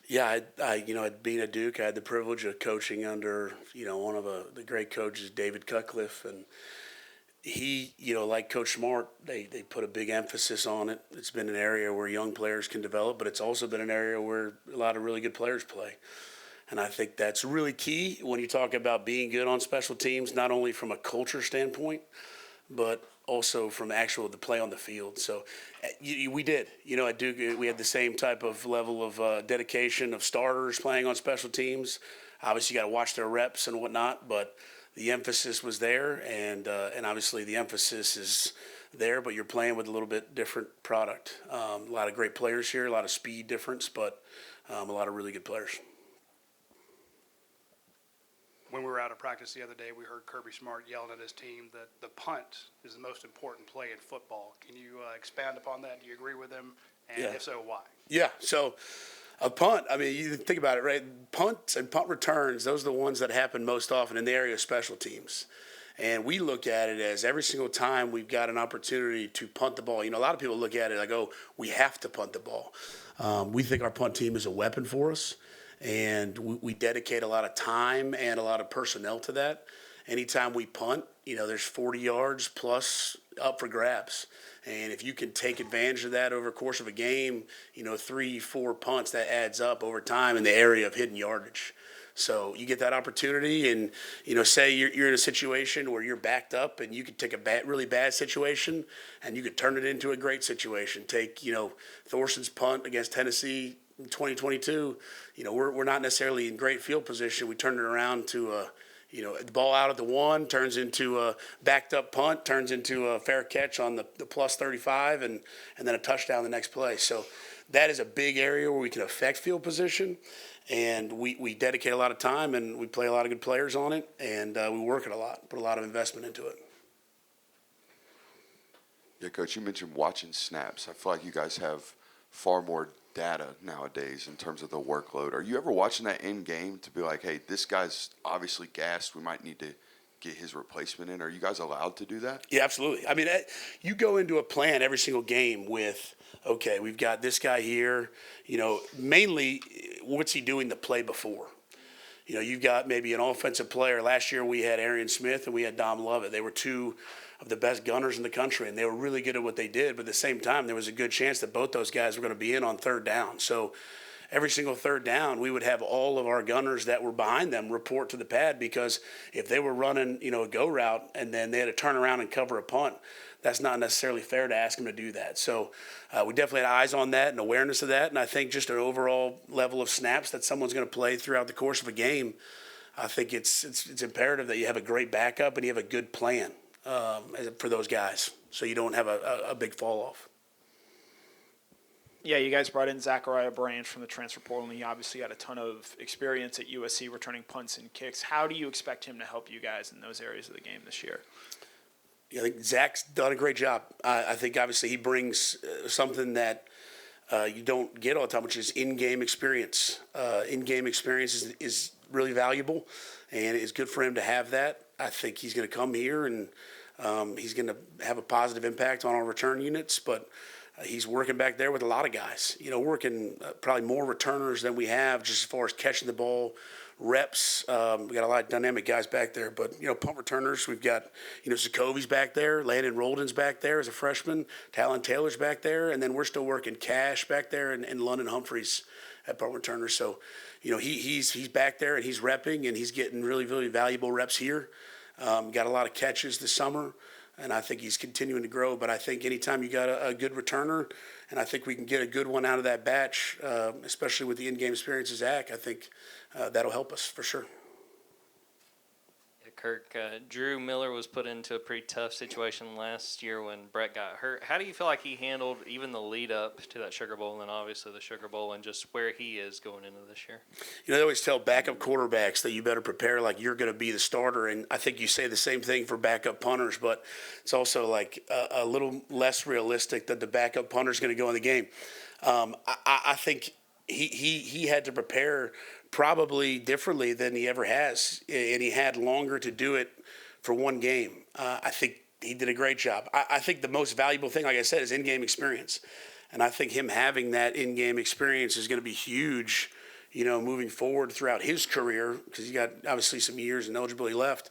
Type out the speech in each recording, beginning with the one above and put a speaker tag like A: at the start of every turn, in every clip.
A: Yeah, being at Duke, I had the privilege of coaching under, one of the great coaches, David Cutcliffe, and he, like Coach Smart, they put a big emphasis on it. It's been an area where young players can develop, but it's also been an area where a lot of really good players play. And I think that's really key when you talk about being good on special teams, not only from a culture standpoint, but also from the play on the field. So we did. At Duke, we had the same type of level of dedication of starters playing on special teams. Obviously, you got to watch their reps and whatnot, but the emphasis was there, and obviously the emphasis is there, but you're playing with a little bit different product. A lot of great players here, a lot of speed difference, but a lot of really good players.
B: When we were out of practice the other day, we heard Kirby Smart yelling at his team that the punt is the most important play in football. Can you expand upon that? Do you agree with him? And if so, why?
A: Yeah, so a punt, I mean, you think about it, right? Punts and punt returns, those are the ones that happen most often in the area of special teams. And we look at it as every single time we've got an opportunity to punt the ball. A lot of people look at it like, oh, we have to punt the ball. We think our punt team is a weapon for us. And we dedicate a lot of time and a lot of personnel to that. Anytime we punt, there's 40 yards plus up for grabs. And if you can take advantage of that over the course of a game, 3-4 punts, that adds up over time in the area of hidden yardage. So you get that opportunity and, say you're in a situation where you're backed up and you could take a really bad situation and you could turn it into a great situation. Take, Thorson's punt against Tennessee in 2022, we're not necessarily in great field position. We turned it around to the ball out at the 1 turns into a backed up punt, turns into a fair catch on the plus 35, and then a touchdown the next play. So that is a big area where we can affect field position, and we dedicate a lot of time and we play a lot of good players on it, and we work it a lot, put a lot of investment into it.
C: Yeah, Coach, you mentioned watching snaps. I feel like you guys have far more data nowadays in terms of the workload. Are you ever watching that in game to be like, hey, this guy's obviously gassed, we might need to get his replacement in? Are you guys allowed to do that?
A: Yeah, absolutely. I mean, you go into a plan every single game with, okay, we've got this guy here, mainly what's he doing the play before? You've got maybe an offensive player. Last year we had Arian Smith and we had Dom Lovett. They were two of the best gunners in the country, and they were really good at what they did. But at the same time, there was a good chance that both those guys were going to be in on third down. So every single third down, we would have all of our gunners that were behind them report to the pad, because if they were running, a go route and then they had to turn around and cover a punt, that's not necessarily fair to ask them to do that. So we definitely had eyes on that and awareness of that. And I think just an overall level of snaps that someone's going to play throughout the course of a game, I think it's imperative that you have a great backup and you have a good plan for those guys, so you don't have a big fall off.
D: Yeah, you guys brought in Zachariah Branch from the transfer portal, and he obviously had a ton of experience at USC returning punts and kicks. How do you expect him to help you guys in those areas of the game this year?
A: Yeah, I think Zach's done a great job. I think obviously he brings something that you don't get all the time, which is in-game experience. In-game experience is really valuable, and it's good for him to have that. I think he's going to come here and he's going to have a positive impact on our return units, but he's working back there with a lot of guys, working probably more returners than we have just as far as catching the ball, reps. We got a lot of dynamic guys back there, but, punt returners, we've got, Zakovi's back there, Landon Rolden's back there as a freshman, Talon Taylor's back there, and then we're still working Cash back there and London Humphreys at punt returners. So, he's back there and he's repping and he's getting really, really valuable reps here. Got a lot of catches this summer, and I think he's continuing to grow. But I think anytime you got a good returner, and I think we can get a good one out of that batch, especially with the in-game experience of Zach, I think that'll help us for sure.
E: Kirk, Drew Miller was put into a pretty tough situation last year when Brett got hurt. How do you feel like he handled even the lead up to that Sugar Bowl and then obviously the Sugar Bowl and just where he is going into this year?
A: They always tell backup quarterbacks that you better prepare like you're going to be the starter, and I think you say the same thing for backup punters, but it's also like a little less realistic that the backup punter is going to go in the game. I think he had to prepare probably differently than he ever has, and he had longer to do it for one game. I think he did a great job. I think the most valuable thing, like I said, is in-game experience, and I think him having that in-game experience is going to be huge, moving forward throughout his career, because he's got obviously some years and eligibility left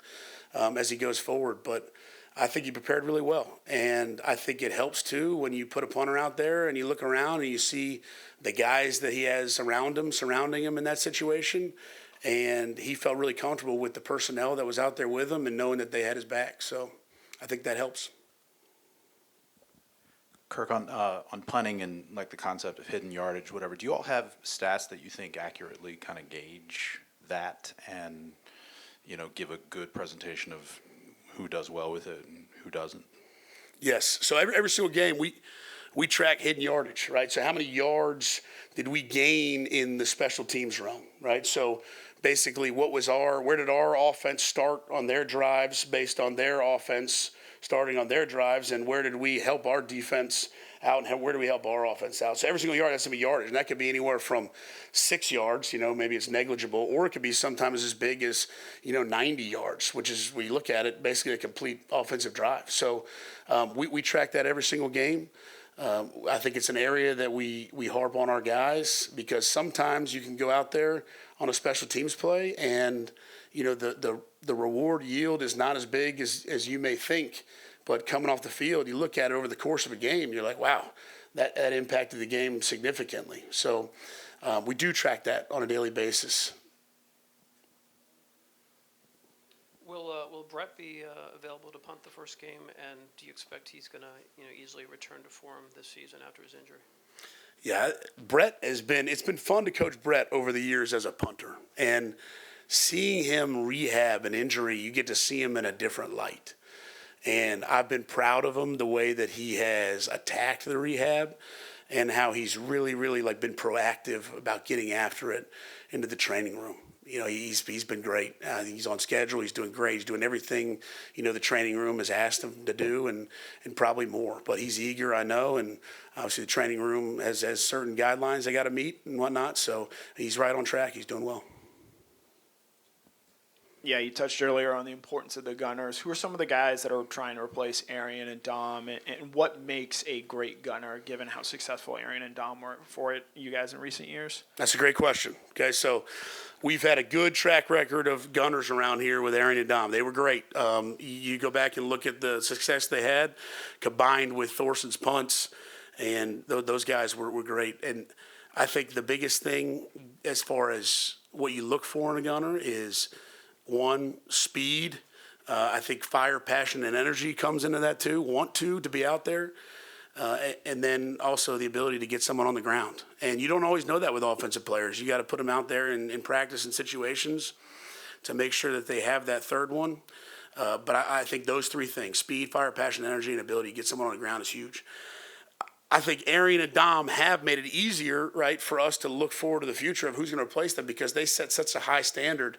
A: as he goes forward. But I think he prepared really well. And I think it helps, too, when you put a punter out there and you look around and you see the guys that he has around him, surrounding him in that situation. And he felt really comfortable with the personnel that was out there with him and knowing that they had his back. So I think that helps.
F: Kirk, on punting and like the concept of hidden yardage, whatever, do you all have stats that you think accurately kind of gauge that and, give a good presentation of who does well with it and who doesn't?
A: Yes. So every single game, we track hidden yardage, right? So how many yards did we gain in the special teams realm, right? So basically where did our offense start on their drives based on their offense starting on their drives, and where did we help our defense out, and where do we help our offense out? So every single yard has to be yardage, and that could be anywhere from 6 yards, maybe it's negligible, or it could be sometimes as big as, 90 yards, which is, when you look at it, basically a complete offensive drive. So we track that every single game. I think it's an area that we harp on our guys, because sometimes you can go out there on a special teams play and, the reward yield is not as big as you may think. But coming off the field, you look at it over the course of a game, you're like, wow, that impacted the game significantly. So we do track that on a daily basis.
G: Will Brett be available to punt the first game, and do you expect he's going to easily return to form this season after his injury?
A: Yeah, it's been fun to coach Brett over the years as a punter. And seeing him rehab an injury, you get to see him in a different light. And I've been proud of him, the way that he has attacked the rehab and how he's really, really been proactive about getting after it into the training room. He's been great. He's on schedule. He's doing great. He's doing everything, the training room has asked him to do, and probably more. But he's eager, I know, and obviously the training room has certain guidelines they got to meet and whatnot. So he's right on track. He's doing well.
D: Yeah, you touched earlier on the importance of the gunners. Who are some of the guys that are trying to replace Arian and Dom, and what makes a great gunner, given how successful Arian and Dom were for you guys in recent years?
A: That's a great question. Okay, so we've had a good track record of gunners around here with Arian and Dom. They were great. You go back and look at the success they had, combined with Thorson's punts, and those guys were great. And I think the biggest thing as far as what you look for in a gunner is, one, speed. I think fire, passion, and energy comes into that too. Want to be out there. And then also the ability to get someone on the ground. And you don't always know that with offensive players. You got to put them out there in practice and situations to make sure that they have that third one. But I think those three things, speed, fire, passion, energy, and ability to get someone on the ground, is huge. I think Arian and Dom have made it easier, right, for us to look forward to the future of who's going to replace them, because they set such a high standard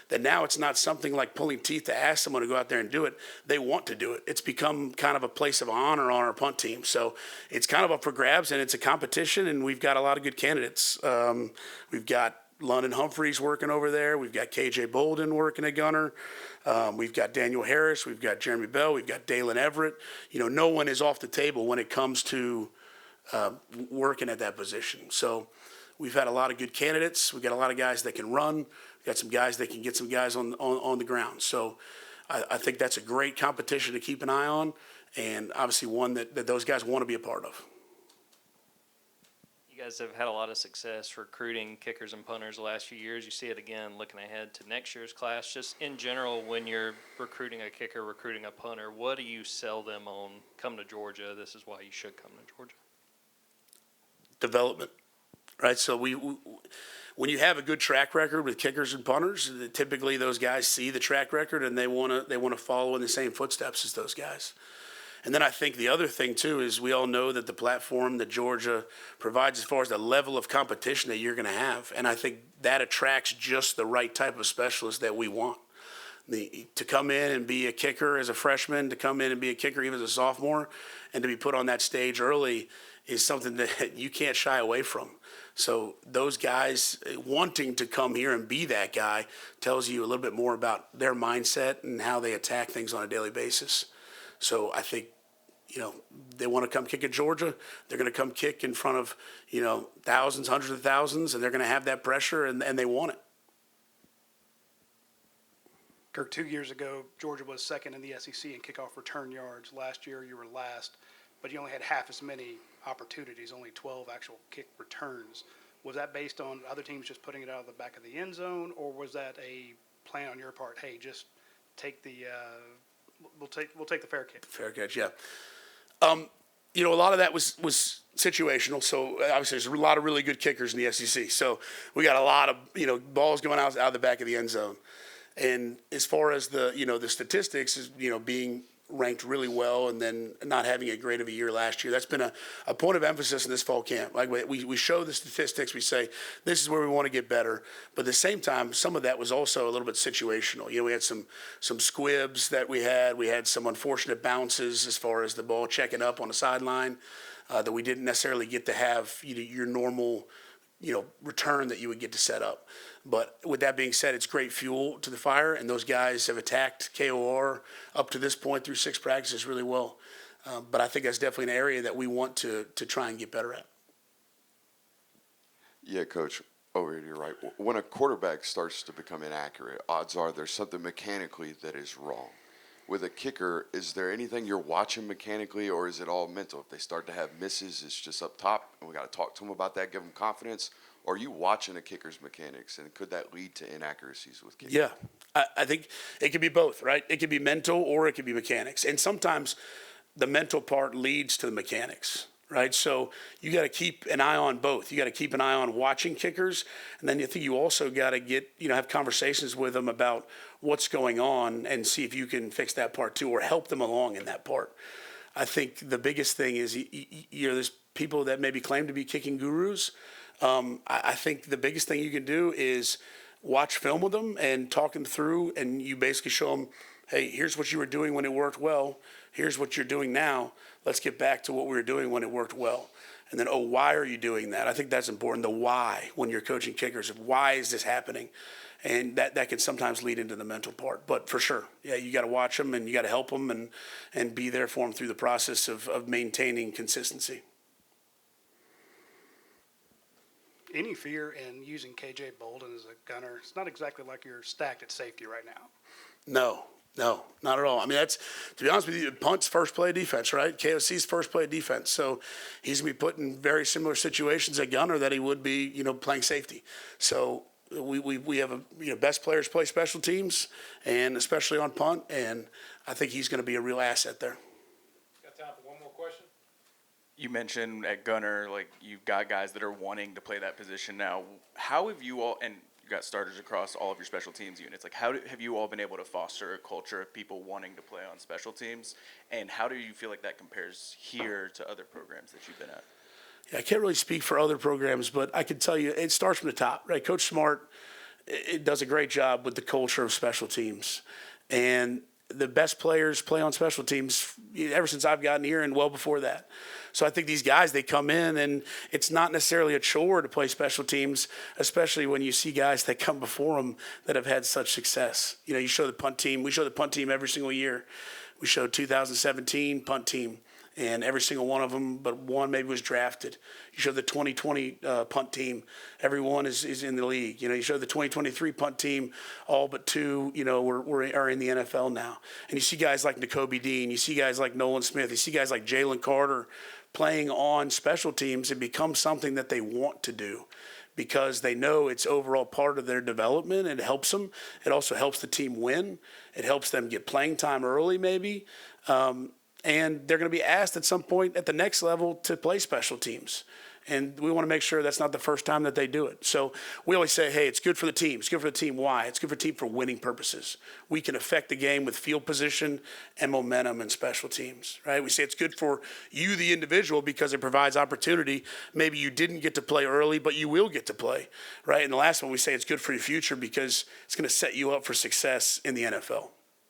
A: that now it's not something like pulling teeth to ask someone to go out there and do it. They want to do it. It's become kind of a place of honor on our punt team. So it's kind of up for grabs, and it's a competition, and we've got a lot of good candidates. We've got London Humphreys working over there. We've got KJ Bolden working at gunner. We've got Daniel Harris. We've got Jeremy Bell. We've got Dalen Everett. No one is off the table when it comes to working at that position. So we've had a lot of good candidates. We've got a lot of guys that can run. We've got some guys that can get some guys on the ground. So I think that's a great competition to keep an eye on, and obviously one that those guys want to be a part of.
E: You guys have had a lot of success recruiting kickers and punters the last few years. You see it again looking ahead to next year's class. Just in general, when you're recruiting a kicker, recruiting a punter, what do you sell them on? Come to Georgia. This is why you should come to Georgia.
A: Development, right? So when you have a good track record with kickers and punters, typically those guys see the track record and they want to follow in the same footsteps as those guys. And then I think the other thing too is we all know that the platform that Georgia provides as far as the level of competition that you're going to have, and I think that attracts just the right type of specialist that we want. To come in and be a kicker as a freshman, to come in and be a kicker even as a sophomore, and to be put on that stage early is something that you can't shy away from. So those guys wanting to come here and be that guy tells you a little bit more about their mindset and how they attack things on a daily basis. So I think they want to come kick at Georgia. They're going to come kick in front of, thousands, hundreds of thousands, and they're going to have that pressure, and they want it.
B: Kirk, 2 years ago, Georgia was second in the SEC in kickoff return yards. Last year, you were last, but you only had half as many opportunities, only 12 actual kick returns. Was that based on other teams just putting it out of the back of the end zone, or was that a plan on your part? Hey, just take the we'll take the fair kick.
A: Fair catch, yeah. A lot of that was situational. So obviously, there's a lot of really good kickers in the SEC. So we got a lot of balls going out of the back of the end zone. And as far as the statistics is being ranked really well and then not having a great of a year last year, that's been a point of emphasis in this fall camp. Like we show the statistics, we say this is where we want to get better, but at the same time some of that was also a little bit situational. We had some squibs that we had some unfortunate bounces as far as the ball checking up on the sideline that we didn't necessarily get to have your normal return that you would get to set up. But with that being said, it's great fuel to the fire, and those guys have attacked KOR up to this point through 6 practices really well. But I think that's definitely an area that we want to try and get better at.
C: Yeah, Coach, over here to your right. When a quarterback starts to become inaccurate, odds are there's something mechanically that is wrong. With a kicker, is there anything you're watching mechanically, or is it all mental? If they start to have misses, it's just up top, and we got to talk to them about that, give them confidence. Or are you watching a kicker's mechanics, and could that lead to inaccuracies with kickers?
A: Yeah, I think it could be both, right? It could be mental or it could be mechanics. And sometimes the mental part leads to the mechanics, right? So you got to keep an eye on both. You got to keep an eye on watching kickers, and then I think you also got to have conversations with them about what's going on and see if you can fix that part too, or help them along in that part. I think the biggest thing is there's people that maybe claim to be kicking gurus. I think the biggest thing you can do is watch film with them and talk them through, and you basically show them, hey, here's what you were doing when it worked well. Here's what you're doing now. Let's get back to what we were doing when it worked well. And then, why are you doing that? I think that's important, the why, when you're coaching kickers. Why is this happening? And that can sometimes lead into the mental part. But for sure, yeah, you got to watch them and you got to help them and be there for them through the process of maintaining consistency.
B: Any fear in using KJ Bolden as a gunner? It's not exactly like you're stacked at safety right now.
A: No, not at all. I mean, that's, to be honest with you, punt's first play of defense, right? KOC's first play of defense. So he's going to be put in very similar situations at gunner that he would be, playing safety. So we have best players play special teams, and especially on punt, and I think he's going to be a real asset there.
H: Got time for one more question?
I: You mentioned at gunner, like, you've got guys that are wanting to play that position now. How have you all, and you got starters across all of your special teams units, like have you all been able to foster a culture of people wanting to play on special teams? And how do you feel like that compares here to other programs that you've been at?
A: Yeah, I can't really speak for other programs, but I can tell you it starts from the top, right? Coach Smart it does a great job with the culture of special teams. And the best players play on special teams ever since I've gotten here and well before that. So I think these guys, they come in and it's not necessarily a chore to play special teams, especially when you see guys that come before them that have had such success. You show the punt team. We show the punt team every single year. We showed 2017 punt team, and every single one of them, but one maybe was drafted. You show the 2020 punt team, everyone is in the league. You show the 2023 punt team, all but 2, are in the NFL now. And you see guys like Nakobe Dean, you see guys like Nolan Smith, you see guys like Jalen Carter playing on special teams. It becomes something that they want to do because they know it's overall part of their development. It helps them. It also helps the team win. It helps them get playing time early maybe. And they're going to be asked at some point at the next level to play special teams. And we want to make sure that's not the first time that they do it. So we always say, hey, it's good for the team. It's good for the team. Why? It's good for the team for winning purposes. We can affect the game with field position and momentum and special teams, right? We say it's good for you, the individual, because it provides opportunity. Maybe you didn't get to play early, but you will get to play, right? And the last one, we say it's good for your future because it's going to set you up for success in the NFL.